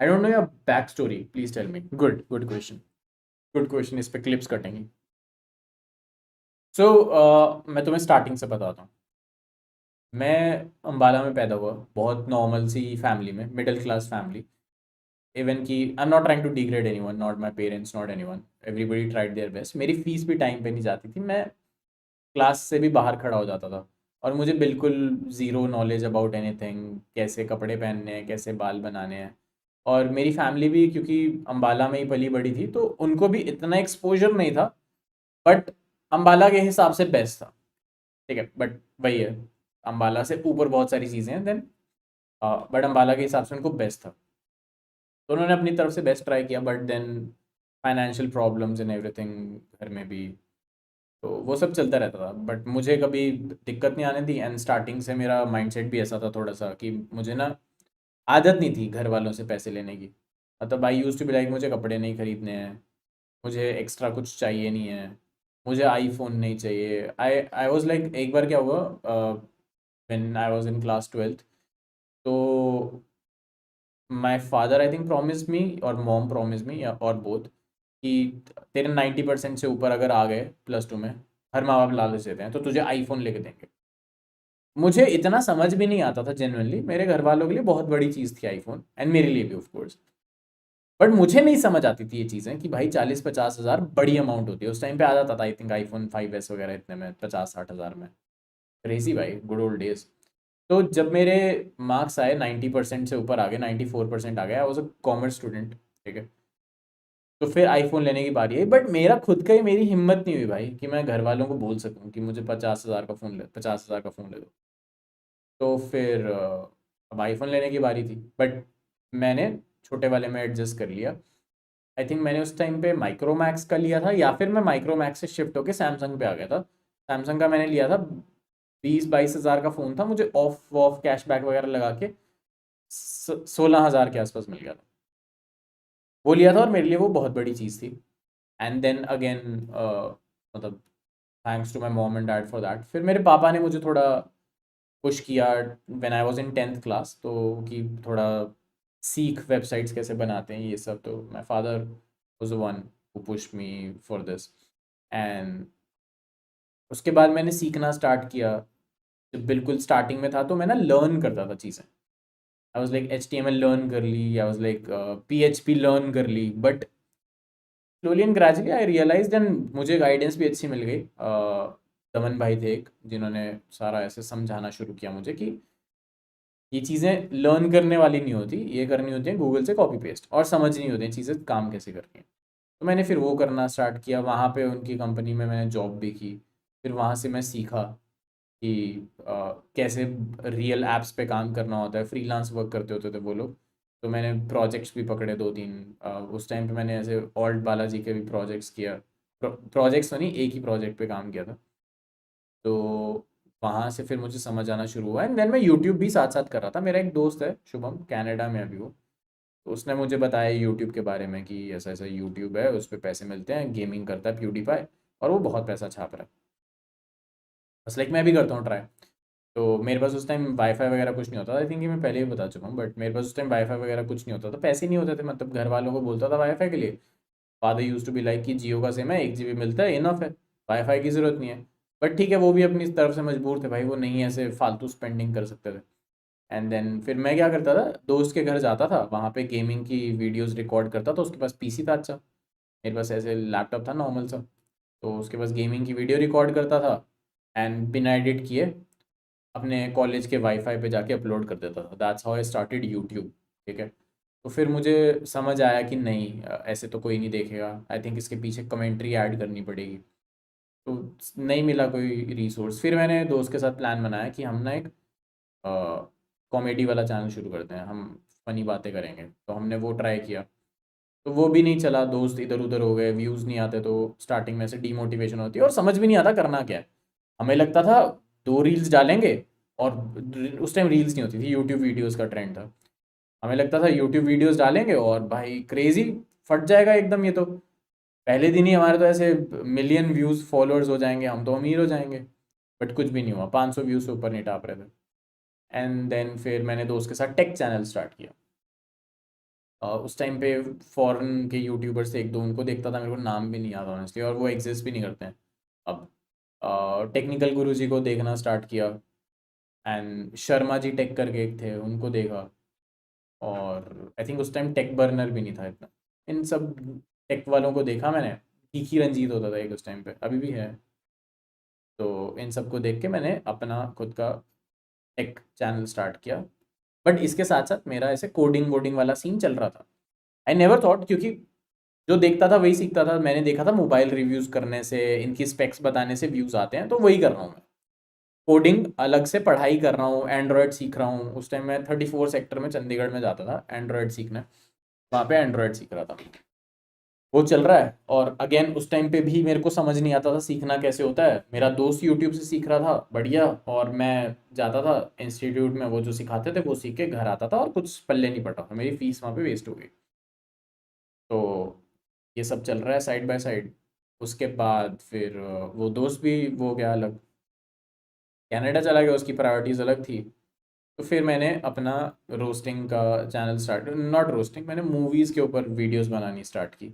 I don't know your back story, please tell me. Good good question, good question, इस पे clips कटेंगे। सो मैं तुम्हें स्टार्टिंग से बताता हूँ। मैं अम्बाला में पैदा हुआ, बहुत नॉर्मल सी फैमिली में, मिडिल क्लास फैमिली। इवन कि I am not trying to degrade anyone, not my parents, not anyone, everybody tried their best. मेरी फीस भी टाइम पे नहीं जाती थी, मैं क्लास से भी बाहर खड़ा हो जाता था। और मुझे बिल्कुल ज़ीरो नॉलेज अबाउट एनीथिंग, कैसे कपड़े पहनने हैं, कैसे बाल बनाने हैं। और मेरी फैमिली भी क्योंकि अम्बाला में ही पली बड़ी थी, तो उनको भी इतना एक्सपोजर नहीं था। बट अम्बाला के हिसाब से बेस्ट था, ठीक है। बट वही है, अम्बाला से ऊपर बहुत सारी चीज़ें हैं देन, बट अम्बाला के हिसाब से उनको बेस्ट था। तो उन्होंने अपनी तरफ से बेस्ट ट्राई किया, but then financial problems and everything, घर में भी, तो वो सब चलता रहता था। बट मुझे कभी दिक्कत नहीं आने दी। एंड स्टार्टिंग से मेरा माइंडसेट भी ऐसा था थोड़ा सा कि मुझे ना आदत नहीं थी घर वालों से पैसे लेने की। मतलब आई यूज़ टू बी लाइक, मुझे कपड़े नहीं खरीदने हैं, मुझे एक्स्ट्रा कुछ चाहिए नहीं है, मुझे आईफोन नहीं चाहिए। आई आई वॉज लाइक, एक बार क्या हुआ, when I was in class 12th, तो my father I think promise me और मॉम प्रॉमिस मी, और बोथ, कि तेरे 90% से ऊपर अगर आ गए +2 में, हर माँ बाप लालच देते हैं, तो तुझे आईफोन लेके देंगे। मुझे इतना समझ भी नहीं आता था जेनुअनली, मेरे घर वालों के लिए बहुत बड़ी चीज़ थी आईफोन, एंड मेरे लिए भी ऑफ कोर्स। बट मुझे नहीं समझ आती थी ये चीज़ें कि भाई 40-50 हज़ार बड़ी अमाउंट होती है। उस टाइम पे आ जाता था आई थिंक आईफोन 5S वगैरह इतने में, 50-60 हज़ार में। क्रेजी भाई, गुड ओल्ड डेज। तो जब मेरे मार्क्स आए 90% से ऊपर आ गए, 94% आ गया, I was a commerce student, ठीक है। तो फिर आईफोन लेने की बारी आई, बट मेरा खुद का ही, मेरी हिम्मत नहीं हुई भाई कि मैं घर वालों को बोल सकूं कि मुझे 50 हज़ार का फ़ोन ले, 50 हज़ार का फ़ोन ले दो। तो फिर अब आईफोन लेने की बारी थी, बट मैंने छोटे वाले में एडजस्ट कर लिया। आई थिंक मैंने उस टाइम पे माइक्रोमैक्स का लिया था, या फिर मैं माइक्रोमैक्स से शिफ्ट होकर सैमसंग पे आ गया था। सैमसंग का मैंने लिया था, 20-22 हज़ार का फ़ोन था, मुझे ऑफ वॉफ कैशबैक वगैरह लगा के 16 हज़ार के आसपास मिल गया था। वो लिया था और मेरे लिए वो बहुत बड़ी चीज़ थी। एंड देन अगेन, मतलब thanks to my mom and dad for that. फिर मेरे पापा ने मुझे थोड़ा पुश किया when I was in 10th class, तो कि थोड़ा सीख वेबसाइट्स कैसे बनाते हैं ये सब। तो my father was the one who push me for this. And उसके बाद मैंने सीखना स्टार्ट किया। जब बिल्कुल स्टार्टिंग में था तो मैं ना लर्न करता था चीज़ें। I was like HTML learn कर ली, I was like PHP learn कर ली। But slowly and gradually I realize, and मुझे गाइडेंस भी अच्छी मिल गई। दमन भाई थे एक, जिन्होंने सारा ऐसे समझाना शुरू किया मुझे कि ये चीज़ें लर्न करने वाली नहीं होती, ये करनी होती है गूगल से कॉपी पेस्ट, और समझनी होती हैं चीज़ें काम कैसे करनी है। तो मैंने फिर वो करना स्टार्ट किया। वहाँ पे उनकी कंपनी में मैंने जॉब भी की। फिर वहाँ से मैं सीखा कि कैसे रियल ऐप्स पे काम करना होता है। फ्रीलांस वर्क करते होते थे वो लोग। तो मैंने प्रोजेक्ट्स भी पकड़े 2-3। उस टाइम पे मैंने ऐसे ऑल्ट बालाजी के भी प्रोजेक्ट्स किया। प्रोजेक्ट्स तो नहीं, एक ही प्रोजेक्ट पे काम किया था। तो वहाँ से फिर मुझे समझ आना शुरू हुआ। एंड देन मैं यूट्यूब भी साथ साथ कर रहा था। मेरा एक दोस्त है शुभम, कनाडा में अभी वो। तो उसने मुझे बताया यूट्यूब के बारे में कि ऐसा ऐसा यूट्यूब है, उस पर पैसे मिलते हैं, गेमिंग करता है प्यूडीफाई, और वो बहुत पैसा छाप रहा है। बस लाइक मैं भी करता हूँ ट्राई। तो मेरे पास उस टाइम वाईफाई वगैरह कुछ नहीं होता था। आई थिंक ये मैं पहले ही बता चुका हूँ, बट मेरे पास उस टाइम वाईफाई वगैरह कुछ नहीं होता था, पैसे नहीं होते थे। मतलब घर वालों को बोलता था वाईफाई के लिए, father use to be like कि जियो का सिम है, 1 GB मिलता है, इनफ है, वाईफाई की ज़रूरत नहीं है। बट ठीक है, वो भी अपनी तरफ से मजबूर थे भाई, वो नहीं ऐसे फालतू स्पेंडिंग कर सकते थे। एंड देन फिर मैं क्या करता था, दोस्त के घर जाता था, वहाँ पे गेमिंग की वीडियोस रिकॉर्ड करता था। उसके पास पीसी था अच्छा, मेरे पास ऐसे लैपटॉप था नॉर्मल सा। तो उसके पास गेमिंग की वीडियो रिकॉर्ड करता था, एंड बिना एडिट किए अपने कॉलेज के वाईफाई पे जाके अपलोड कर देता था। That's how I started YouTube, ठीक है। तो फिर मुझे समझ आया कि नहीं, ऐसे तो कोई नहीं देखेगा, आई थिंक इसके पीछे कमेंट्री ऐड करनी पड़ेगी। तो नहीं मिला कोई रिसोर्स। फिर मैंने दोस्त के साथ प्लान बनाया कि हम ना एक कॉमेडी वाला चैनल शुरू करते हैं, हम फनी बातें करेंगे। तो हमने वो ट्राई किया, तो वो भी नहीं चला। दोस्त इधर उधर हो गए, व्यूज़ नहीं आते, तो स्टार्टिंग में से डीमोटिवेशन होती है और समझ भी नहीं आता करना क्या है। हमें लगता था 2 रील्स डालेंगे, और उस टाइम रील्स नहीं होती थी, यूट्यूब वीडियोस का ट्रेंड था। हमें लगता था यूट्यूब वीडियोस डालेंगे और भाई क्रेजी फट जाएगा एकदम, ये तो पहले दिन ही हमारे तो ऐसे मिलियन व्यूज़ फॉलोअर्स हो जाएंगे, हम तो अमीर हो जाएंगे। बट कुछ भी नहीं हुआ, 500 व्यूज़ से ऊपर नहीं टाप रहे थे। एंड देन फिर मैंने दोस्त के साथ टेक चैनल स्टार्ट किया। उस टाइम पे फॉरेन के यूट्यूबर्स थे एक दो, उनको देखता था, मेरे को नाम भी नहीं याद ऑनेस्टली, और वो एग्जिस्ट भी नहीं करते हैं अब। टेक्निकल गुरु जी को देखना स्टार्ट किया, एंड शर्मा जी टेक करके एक थे, उनको देखा। और आई थिंक उस टाइम टेक बर्नर भी नहीं था इतना। इन सब टेक वालों को देखा मैंने। कीकी रंजीत होता था एक उस टाइम पे, अभी भी है। तो इन सबको देख के मैंने अपना खुद का टेक चैनल स्टार्ट किया। बट इसके साथ साथ मेरा ऐसे कोडिंग वोडिंग वाला सीन चल रहा था। आई नेवर थॉट, क्योंकि जो देखता था वही सीखता था। मैंने देखा था मोबाइल रिव्यूज करने से, इनकी स्पेक्स बताने से व्यूज आते हैं, तो वही कर रहा हूँ मैं। कोडिंग अलग से पढ़ाई कर रहा हूँ, एंड्रॉयड सीख रहा हूँ। उस टाइम मैं 34 सेक्टर में चंडीगढ़ में जाता था एंड्रॉयड सीखने, वहाँ पे एंड्रॉयड सीख रहा था। वो चल रहा है। और अगेन उस टाइम पे भी मेरे को समझ नहीं आता था सीखना कैसे होता है। मेरा दोस्त यूट्यूब से सीख रहा था बढ़िया, और मैं जाता था इंस्टीट्यूट में, वो जो सिखाते थे वो सीख के घर आता था, और कुछ पल्ले नहीं पड़ा, मेरी फीस वहाँ पे वेस्ट हो गई। तो ये सब चल रहा है साइड बाय साइड। उसके बाद फिर वो दोस्त भी वो हो गया अलग, कनाडा चला गया, उसकी प्रायोरिटीज़ अलग थी। तो फिर मैंने अपना रोस्टिंग का चैनल स्टार्ट, नॉट रोस्टिंग, मैंने मूवीज़ के ऊपर वीडियोस बनानी स्टार्ट की,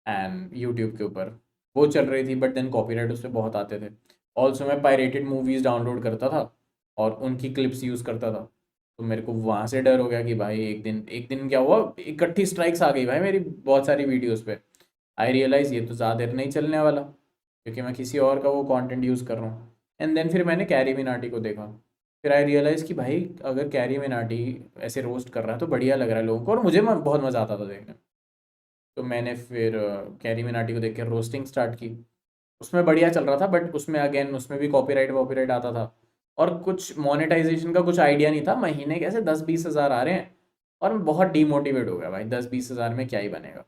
एंड यूट्यूब के ऊपर वो चल रही थी। बट देन कॉपीराइट उस पर बहुत आते थे। ऑल्सो मैं पायरेटेड मूवीज़ डाउनलोड करता था और उनकी क्लिप्स यूज़ करता था। तो मेरे को वहाँ से डर हो गया कि भाई एक दिन क्या हुआ, इकट्ठी स्ट्राइक्स आ गई भाई मेरी बहुत सारी वीडियोस पे। आई रियलाइज़ ये तो ज़्यादा देर नहीं चलने वाला, क्योंकि मैं किसी और का वो कंटेंट यूज़ कर रहा हूँ। एंड देन फिर मैंने कैरी मिनाटी को देखा। फिर आई रियलाइज़ कि भाई अगर कैरी मिनाटी ऐसे रोस्ट कर रहा है तो बढ़िया लग रहा है लोगों को, और मुझे बहुत मज़ा आता था देखने में। तो मैंने फिर कैरी मिनाटी को देख के रोस्टिंग स्टार्ट की। उसमें बढ़िया चल रहा था, बट उसमें अगेन उसमें भी कॉपीराइट वॉपीराइट आता था, और कुछ मोनेटाइजेशन का कुछ आइडिया नहीं था। महीने कैसे 10-20 हज़ार आ रहे हैं, और मैं बहुत डीमोटिवेट हो गया भाई, 10-20 हज़ार में क्या ही बनेगा।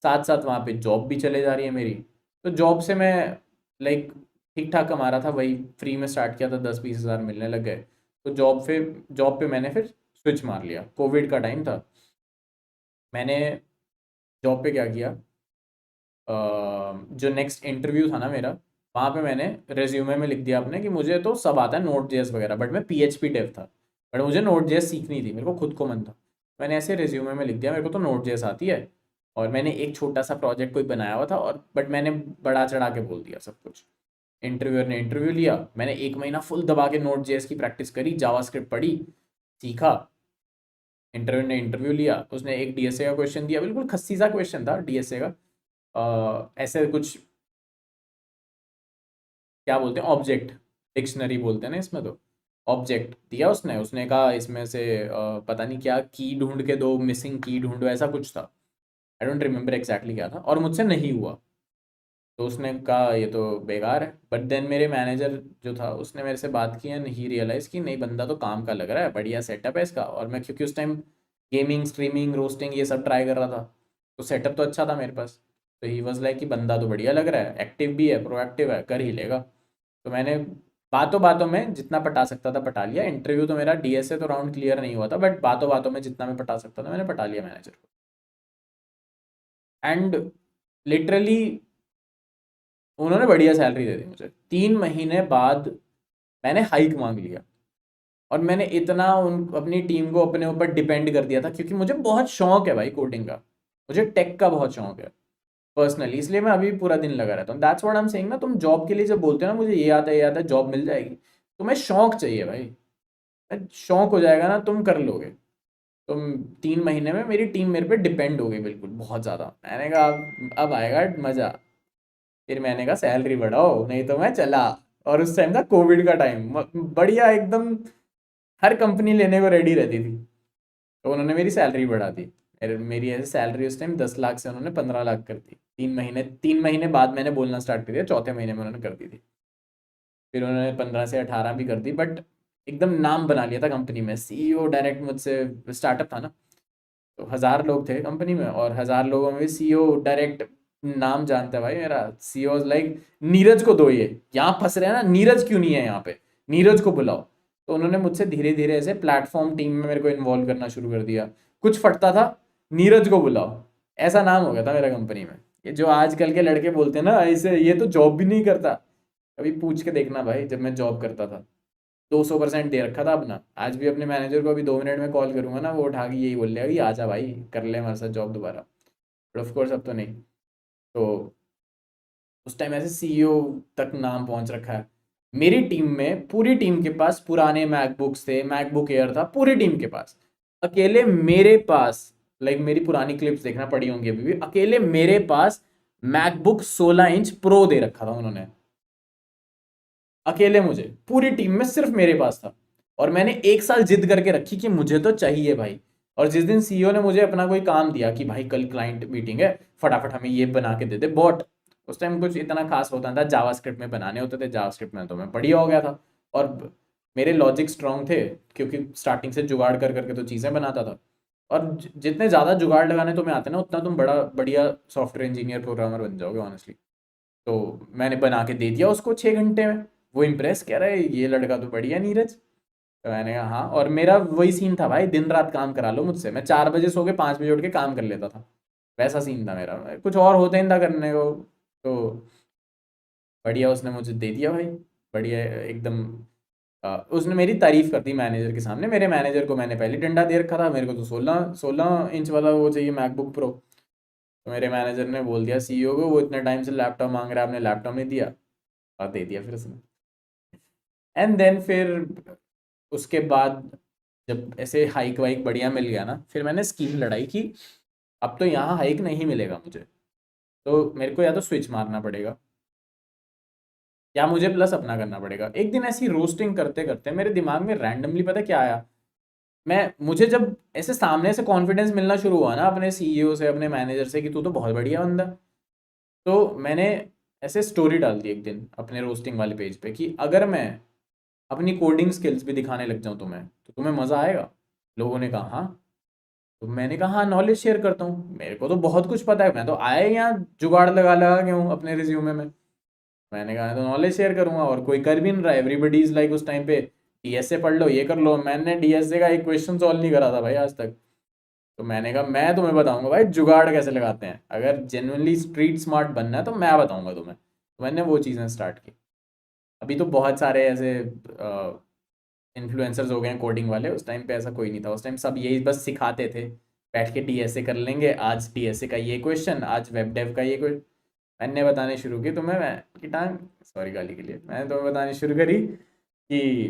साथ साथ वहाँ पे जॉब भी चले जा रही है मेरी। तो जॉब से मैं लाइक ठीक ठाक कमा रहा था, वही फ्री में स्टार्ट किया था, 10-20 हज़ार मिलने लग गए। तो जॉब पे मैंने फिर स्विच मार लिया, कोविड का टाइम था। मैंने जॉब पे क्या किया, जो नेक्स्ट इंटरव्यू था ना मेरा, वहाँ पे मैंने रेज्यूमे में लिख दिया अपने कि मुझे तो सब आता है नोट जेएस वगैरह, बट मैं पीएचपी डेव था, बट मुझे नोट जेएस सीखनी थी, मेरे को खुद को मन था। मैंने ऐसे रेज्यूमे में लिख दिया मेरे को तो नोट जेएस आती है, और मैंने एक छोटा सा प्रोजेक्ट कोई बनाया हुआ था, और बट मैंने बड़ा चढ़ा के बोल दिया सब कुछ। इंटरव्यूअर ने इंटरव्यू लिया, मैंने 1 महीना फुल दबा के नोट जेएस की प्रैक्टिस करी, जावास्क्रिप्ट पढ़ी, सीखा। इंटरव्यू ने इंटरव्यू लिया, उसने एक डीएसए का क्वेश्चन दिया, बिल्कुल खस्सी सा क्वेश्चन था डीएसए का। ऐसे कुछ क्या बोलते हैं, ऑब्जेक्ट डिक्शनरी बोलते हैं ना इसमें, तो ऑब्जेक्ट दिया उसने। उसने कहा इसमें से पता नहीं क्या की ढूंढ के दो, मिसिंग की ढूंढो, ऐसा कुछ था। आई डोंट रिमेम्बर एग्जैक्टली क्या था, और मुझसे नहीं हुआ। तो उसने कहा ये तो बेकार है। बट देन मेरे मैनेजर जो था उसने मेरे से बात की, एंड ही रियलाइज़ कि नहीं बंदा तो काम का लग रहा है, बढ़िया सेटअप है इसका। और मैं क्योंकि उस टाइम गेमिंग स्ट्रीमिंग रोस्टिंग ये सब ट्राई कर रहा था, तो सेटअप तो अच्छा था मेरे पास। तो ही वॉज लाइक कि बंदा तो बढ़िया लग रहा है, एक्टिव भी है, प्रोएक्टिव है, कर ही लेगा। तो मैंने बातों बातों में जितना पटा सकता था पटा लिया। इंटरव्यू तो मेरा डीएसए तो राउंड क्लियर नहीं हुआ था, बट बातों बातों में जितना मैं पटा सकता था मैंने पटा लिया मैनेजर को। एंड लिटरली उन्होंने बढ़िया सैलरी दे दी मुझे। 3 महीने बाद मैंने हाइक मांग लिया, और मैंने इतना उन अपनी टीम को अपने ऊपर डिपेंड कर दिया था, क्योंकि मुझे बहुत शौक है भाई कोडिंग का, मुझे टेक का बहुत शौक है पर्सनली, इसलिए मैं अभी भी पूरा दिन लगा रहता हूँ। That's what I am saying ना, तुम जॉब के लिए जब बोलते हो ना मुझे ये आता है ये आता है, जॉब मिल जाएगी, तुम्हें शौक चाहिए भाई। शौक हो जाएगा ना तुम कर लोगे। तुम 3 महीने में मेरी टीम मेरे पे डिपेंड हो गई बिल्कुल, बहुत ज़्यादा। मैंने कहा अब आएगा मज़ा। फिर मैंने कहा सैलरी बढ़ाओ नहीं तो मैं चला। और उस टाइम था कोविड का टाइम, बढ़िया एकदम, हर कंपनी लेने को रेडी रहती थी। तो उन्होंने मेरी सैलरी बढ़ा दी। मेरी ऐसे सैलरी उस टाइम 10 लाख से उन्होंने 15 लाख कर दी। 3 महीने बाद मैंने बोलना स्टार्ट कर दिया, चौथे महीने में उन्होंने कर दी थी। फिर उन्होंने 15 से 18 भी कर दी, बट एकदम नाम बना लिया था कंपनी में। सीईओ डायरेक्ट मुझसे, स्टार्टअप था ना, तो 1000 लोग थे कंपनी में, और 1000 लोगों में भी सीईओ डायरेक्ट नाम जानता है भाई मेरा। सीईओ लाइक नीरज को दो, ये यहाँ फंस रहे हैं ना, नीरज क्यों नहीं है यहाँ पे, नीरज को बुलाओ। तो उन्होंने मुझसे धीरे धीरे ऐसे प्लेटफॉर्म टीम में मेरे को इन्वॉल्व करना शुरू कर दिया। कुछ फटता था, नीरज को बुलाओ, ऐसा नाम हो गया था मेरा कंपनी में। ये जो आजकल के लड़के बोलते हैं ना ऐसे, ये तो जॉब भी नहीं करता। कभी पूछ के देखना भाई, जब मैं जॉब करता था। 200% दे रखा था अपना। आज भी अपने मैनेजर को अभी 2 मिनट में कॉल करूंगा ना, वो उठा के यही बोल रहा है कि आजा भाई कर ले हमारे साथ जॉब दोबारा। बट ऑफ कोर्स अब तो नहीं। तो उस टाइम ऐसे सीईओ तक नाम पहुंच रखा है। मेरी टीम में, पूरी टीम के पास पुराने मैकबुक्स थे, मैकबुक एयर था पूरी टीम के पास। अकेले मेरे पास, लाइक मेरी पुरानी क्लिप्स देखना पड़ी होंगी अभी भी, अकेले मेरे पास मैकबुक 16 इंच प्रो दे रखा था उन्होंने। अकेले मुझे, पूरी टीम में सिर्फ मेरे पास था। और मैंने 1 साल जिद करके रखी कि मुझे तो चाहिए भाई। और जिस दिन सीईओ ने मुझे अपना कोई काम दिया कि भाई कल क्लाइंट मीटिंग है, फटाफट हमें ये बना के दे दे बॉट। उस टाइम कुछ इतना खास होता था, जावास्क्रिप्ट में बनाने होते थे, जावास्क्रिप्ट में तो मैं बढ़िया हो गया था। और मेरे लॉजिक स्ट्रांग थे, क्योंकि स्टार्टिंग से जुगाड़ कर करके तो चीज़ें बनाता था। और जितने ज़्यादा जुगाड़ लगाने तुम्हें आते ना, उतना तुम बड़ा बढ़िया सॉफ्टवेयर इंजीनियर प्रोग्रामर बन जाओगे ऑनेस्टली। तो मैंने बना के दे दिया उसको 6 घंटे में। वो इम्प्रेस, कह रहा है ये लड़का तो बढ़िया नीरज। तो मैंने कहा हाँ। और मेरा वही सीन था भाई, दिन रात काम करा लो मुझसे, मैं 4 बजे सो के 5 बजे उठ के काम कर लेता था। वैसा सीन था मेरा, कुछ और होता ही था करने को। तो बढ़िया उसने मुझे दे दिया भाई, बढ़िया एकदम। उसने मेरी तारीफ कर दी मैनेजर के सामने। मेरे मैनेजर को मैंने पहले डंडा दे रखा था, मेरे को तो 16 16 इंच वाला वो चाहिए मैकबुक प्रो। तो मेरे मैनेजर ने बोल दिया सीईओ को, वो इतने टाइम से लैपटॉप मांग रहा है, आपने लैपटॉप नहीं दिया। और दे दिया फिर उसने। एंड देन फिर उसके बाद जब ऐसे हाइक वाइक बढ़िया मिल गया ना, फिर मैंने स्कीम लड़ाई कि अब तो यहाँ हाइक नहीं मिलेगा मुझे, तो मेरे को या तो स्विच मारना पड़ेगा या मुझे प्लस अपना करना पड़ेगा। एक दिन ऐसी रोस्टिंग करते करते मेरे दिमाग में रैंडमली पता क्या आया। मुझे जब ऐसे सामने से कॉन्फिडेंस मिलना शुरू हुआ ना अपने सीईओ से, अपने मैनेजर से, कि तू तो बहुत बढ़िया बंदा, तो मैंने ऐसे स्टोरी डाल दी एक दिन अपने रोस्टिंग वाले पेज पे कि अगर मैं अपनी कोडिंग स्किल्स भी दिखाने लग जाऊँ तुम्हें, तो तुम्हें मज़ा आएगा। लोगों ने कहा हाँ। तो मैंने कहा हाँ, नॉलेज शेयर करता हूँ, मेरे को तो बहुत कुछ पता है, मैं तो आया ही यहाँ जुगाड़ लगा लगा के हूँ अपने रिज्यूमे में। मैंने कहा तो नॉलेज शेयर करूंगा, और कोई कर भी नहीं रहा है। एवरीबडी इज लाइक उस टाइम पे डीएसए पढ़ लो, ये कर लो। मैंने डीएसए का एक क्वेश्चन सॉल्व नहीं करा था भाई आज तक। तो मैंने कहा मैं तुम्हें बताऊंगा भाई जुगाड़ कैसे लगाते हैं, अगर जेन्युइनली स्ट्रीट स्मार्ट बनना है तो मैं बताऊंगा तुम्हें। तो मैंने वो चीज़ें स्टार्ट की। अभी तो बहुत सारे ऐसे इन्फ्लुएंसर्स हो गए हैं कोडिंग वाले, उस टाइम पे ऐसा कोई नहीं था। उस टाइम सब यही बस सिखाते थे, बैठ के डीएसए कर लेंगे, आज डीएसए का ये क्वेश्चन, आज वेब डेव का ये क्वेश्चन। मैंने बताने शुरू की तुम्हें, मैं की टांग, सॉरी गाली के लिए, मैंने तुम्हें बतानी शुरू करी कि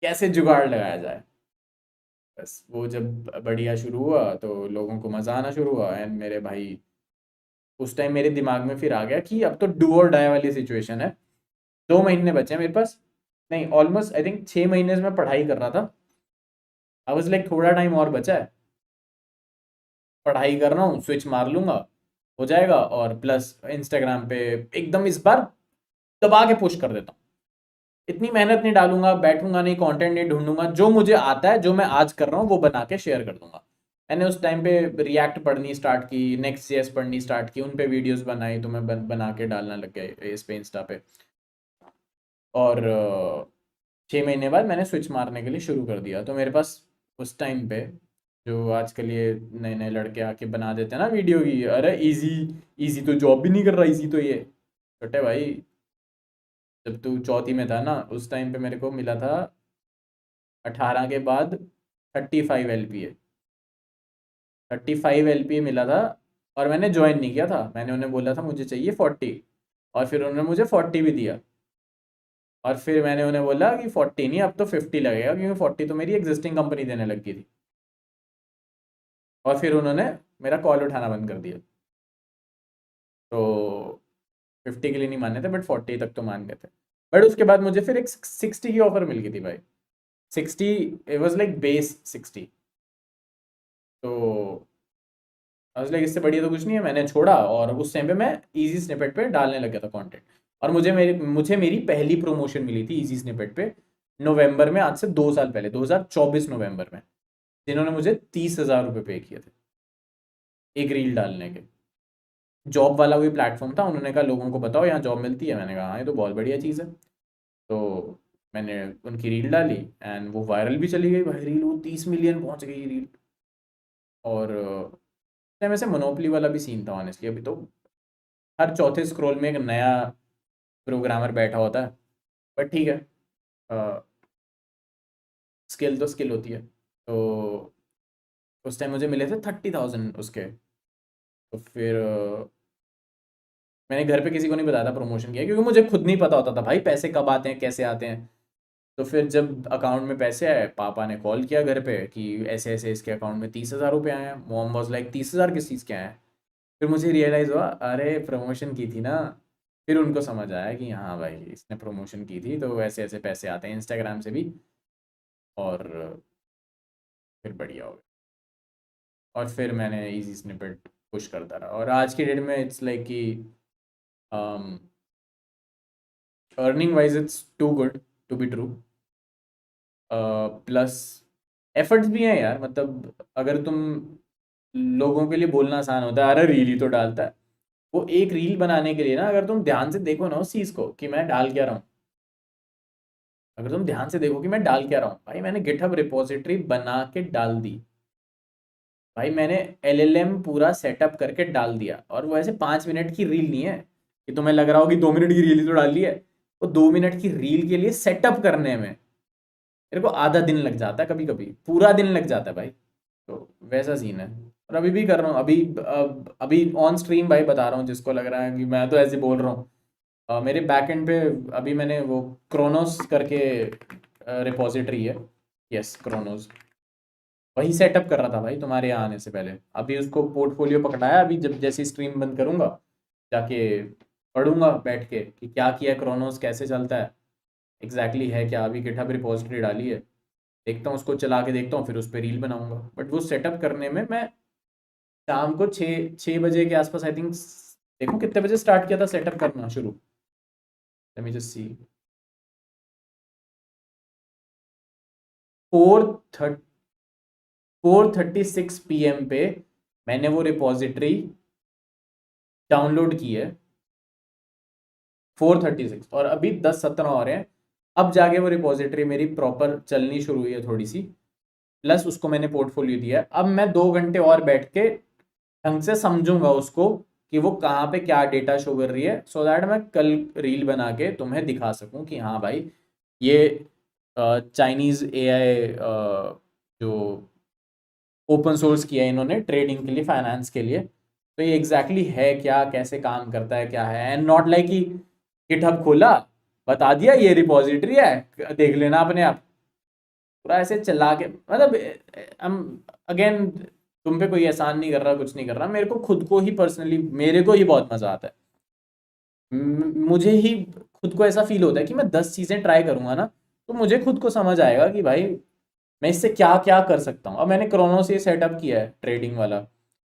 कैसे जुगाड़ लगाया जाए। बस वो जब बढ़िया शुरू हुआ तो लोगों को मज़ा आना शुरू हुआ। एंड मेरे भाई उस टाइम मेरे दिमाग में फिर आ गया कि अब तो डू और डाई वाली सिचुएशन है। 2 महीने बचे हैं मेरे पास, नहीं ऑलमोस्ट आई थिंक 6 महीने से मैं पढ़ाई कर रहा था। आई वाज लाइक थोड़ा टाइम और बचा है, पढ़ाई कर रहा हूँ, स्विच मार लूंगा, हो जाएगा। और प्लस इंस्टाग्राम पे एकदम इस बार दबा के पुश कर देता हूँ। इतनी मेहनत नहीं डालूंगा, बैठूंगा नहीं, कंटेंट नहीं ढूंढूंगा, जो मुझे आता है, जो मैं आज कर रहा हूँ वो बना के शेयर कर दूंगा। मैंने उस टाइम पे रिएक्ट पढ़नी स्टार्ट की, नेक्स्ट जेएस पढ़नी स्टार्ट की, उन पे वीडियोस बनाई, तो मैं बना के डालना लग गया इस पे, इंस्टा पे। और 6 महीने बाद मैंने स्विच मारने के लिए शुरू कर दिया। तो मेरे पास उस टाइम पे, जो आजकल ये नए नए लड़के आके बना देते हैं ना वीडियो की, अरे इजी, इजी तो जॉब भी नहीं कर रहा, इजी तो ये। छोटे भाई, जब तू चौथी में था ना, उस टाइम पे मेरे को मिला था 18 के बाद 35 LPA, 35 LPA मिला था। और मैंने ज्वाइन नहीं किया था, मैंने उन्हें बोला था मुझे चाहिए 40, और फिर उन्होंने मुझे 40 भी दिया। और फिर मैंने उन्हें बोला कि 40 नहीं, अब तो 50 लगेगा, क्योंकि 40 तो मेरी एग्जिस्टिंग कंपनी देने लगी थी। और फिर उन्होंने मेरा कॉल उठाना बंद कर दिया। तो 50 के लिए नहीं माने थे, बट 40 तक तो मान गए थे। बट उसके बाद मुझे फिर एक 60 की ऑफर मिल गई थी भाई। 60, इट वॉज लाइक बेस 60। तो लाइक इससे बढ़िया तो कुछ नहीं है, मैंने छोड़ा। और उस टाइम पे मैं इजी स्निपेट पे डालने लग गया था कंटेंट। और मुझे मेरी पहली प्रमोशन मिली थी इजी स्निपेट पे, नवंबर में, आज से 2 साल पहले, 2024 नवंबर में, जिन्होंने मुझे 30,000 रुपये पे किए थे एक रील डालने के। जॉब वाला कोई प्लेटफॉर्म था, उन्होंने कहा लोगों को बताओ यहाँ जॉब मिलती है। मैंने कहा हाँ ये तो बहुत बढ़िया चीज़ है। तो मैंने उनकी रील डाली, एंड वो वायरल भी चली गई भाई रील, वो 30 मिलियन पहुंच गई रील। और टाइम ऐसे मोनोपली वाला भी सीन था ऑनेस्टली। अभी तो हर चौथे स्क्रॉल में एक नया प्रोग्रामर बैठा होता है। बट ठीक है, स्किल तो स्किल होती है। तो उस टाइम मुझे मिले थे 30,000 उसके। तो फिर मैंने घर पे किसी को नहीं बताया था प्रमोशन किया, क्योंकि मुझे खुद नहीं पता होता था भाई पैसे कब आते हैं कैसे आते हैं। तो फिर जब अकाउंट में पैसे आए, पापा ने कॉल किया घर पे कि ऐसे ऐसे इसके अकाउंट में 30,000 रुपये आए हैं। मॉम वाज लाइक 30,000 किस चीज़ के आए हैं? फिर मुझे रियलाइज़ हुआ, अरे प्रमोशन की थी ना। फिर उनको समझ आया कि हाँ भाई इसने प्रमोशन की थी, तो ऐसे ऐसे पैसे आते हैं इंस्टाग्राम से भी। और फिर बढ़िया हो गया। और फिर मैंने इजी स्निपेट पुश करता रहा, और आज की डेट में इट्स लाइक कि earning wise it's too good to be true. Plus efforts भी हैं यार, मतलब अगर तुम, लोगों के लिए बोलना आसान होता है, अरे रील ही तो डालता है। वो एक रील बनाने के लिए ना, अगर तुम ध्यान से देखो ना उस चीज़ को कि मैं डाल क्या रहा हूँ, अगर तुम ध्यान से देखो कि मैं डाल क्या रहा हूँ, भाई मैंने गिटहब रिपोजिटरी बना के डाल दी। भाई मैंने एलएलएम पूरा सेटअप करके डाल दिया, और वो ऐसे 5 मिनट की रील नहीं है कि तुम्हें लग रहा हो कि 2 मिनट की रील ही तो डाल ली है। वो 2 मिनट की रील के लिए सेटअप करने में मेरे को आधा दिन लग जाता है, कभी कभी पूरा दिन लग जाता है भाई। तो वैसा सीन है। और अभी भी कर रहा हूँ, अभी ऑन स्ट्रीम भाई बता रहा हूँ, जिसको लग रहा है कि मैं तो ऐसे बोल रहा हूँ, मेरे बैकएंड पे अभी मैंने वो क्रोनोस करके रिपोजिटरी है, यस क्रोनोस, वही सेटअप कर रहा था भाई तुम्हारे यहाँ आने से पहले। अभी उसको पोर्टफोलियो पकड़ाया, अभी जब जैसे स्ट्रीम बंद करूंगा जाके पढ़ूंगा बैठ के कि क्या किया क्रोनोस, कैसे चलता है, एग्जैक्टली है क्या। अभी गिटहब रिपोजिटरी डाली है, देखता हूँ उसको चला के देखता हूँ, फिर उस पर रील बनाऊंगा। बट वो सेटअप करने में मैं शाम को 6 बजे के आसपास आई थिंक, देखो कितने बजे स्टार्ट किया था सेटअप करना शुरू, let me just see, 4:30 4:36 PM पे मैंने वो रिपॉजिटरी डाउनलोड की है। 4:36, और अभी 10:17 हो रहे हैं। अब जाके वो रिपॉजिटरी मेरी प्रॉपर चलनी शुरू हुई है थोड़ी सी, प्लस उसको मैंने पोर्टफोलियो दिया है। अब मैं 2 घंटे और बैठ के ढंग से समझूंगा उसको कि वो कहाँ पे क्या डेटा शो कर रही है, सो दैट मैं कल रील बना के तुम्हें दिखा सकूं कि हाँ भाई ये चाइनीज़ एआई जो ओपन सोर्स किया है इन्होंने ट्रेडिंग के लिए, फाइनेंस के लिए, तो ये एग्जैक्टली exactly है क्या, कैसे काम करता है, क्या है। एंड नॉट लाइक कि गिटहब खोला, बता दिया ये रिपॉजिटरी है देख लेना अपने आप, पूरा ऐसे चला के, मतलब हम अगेन तुम पे कोई एहसान नहीं कर रहा, कुछ नहीं कर रहा, मेरे को खुद को ही पर्सनली, मेरे को ही बहुत मजा आता है। मुझे ही खुद को ऐसा फील होता है कि मैं 10 चीजें ट्राई करूंगा ना, तो मुझे खुद को समझ आएगा कि भाई मैं इससे क्या क्या कर सकता हूँ। अब मैंने क्रोनो से सेटअप किया है ट्रेडिंग वाला,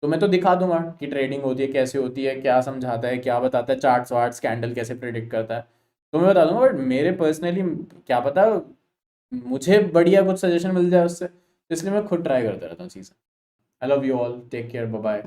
तो मैं तो दिखा दूंगा कि ट्रेडिंग होती है कैसे होती है, क्या समझाता है, क्या बताता है, चार्ट्स वार्ट्स कैंडल कैसे प्रिडिक्ट करता है, तो मैं बता दूंगा। बट मेरे पर्सनली क्या पता मुझे बढ़िया कुछ सजेशन मिल जाए उससे, तो इसलिए मैं खुद ट्राई करता रहता हूँ चीज़ें। I love you all, take care, bye bye.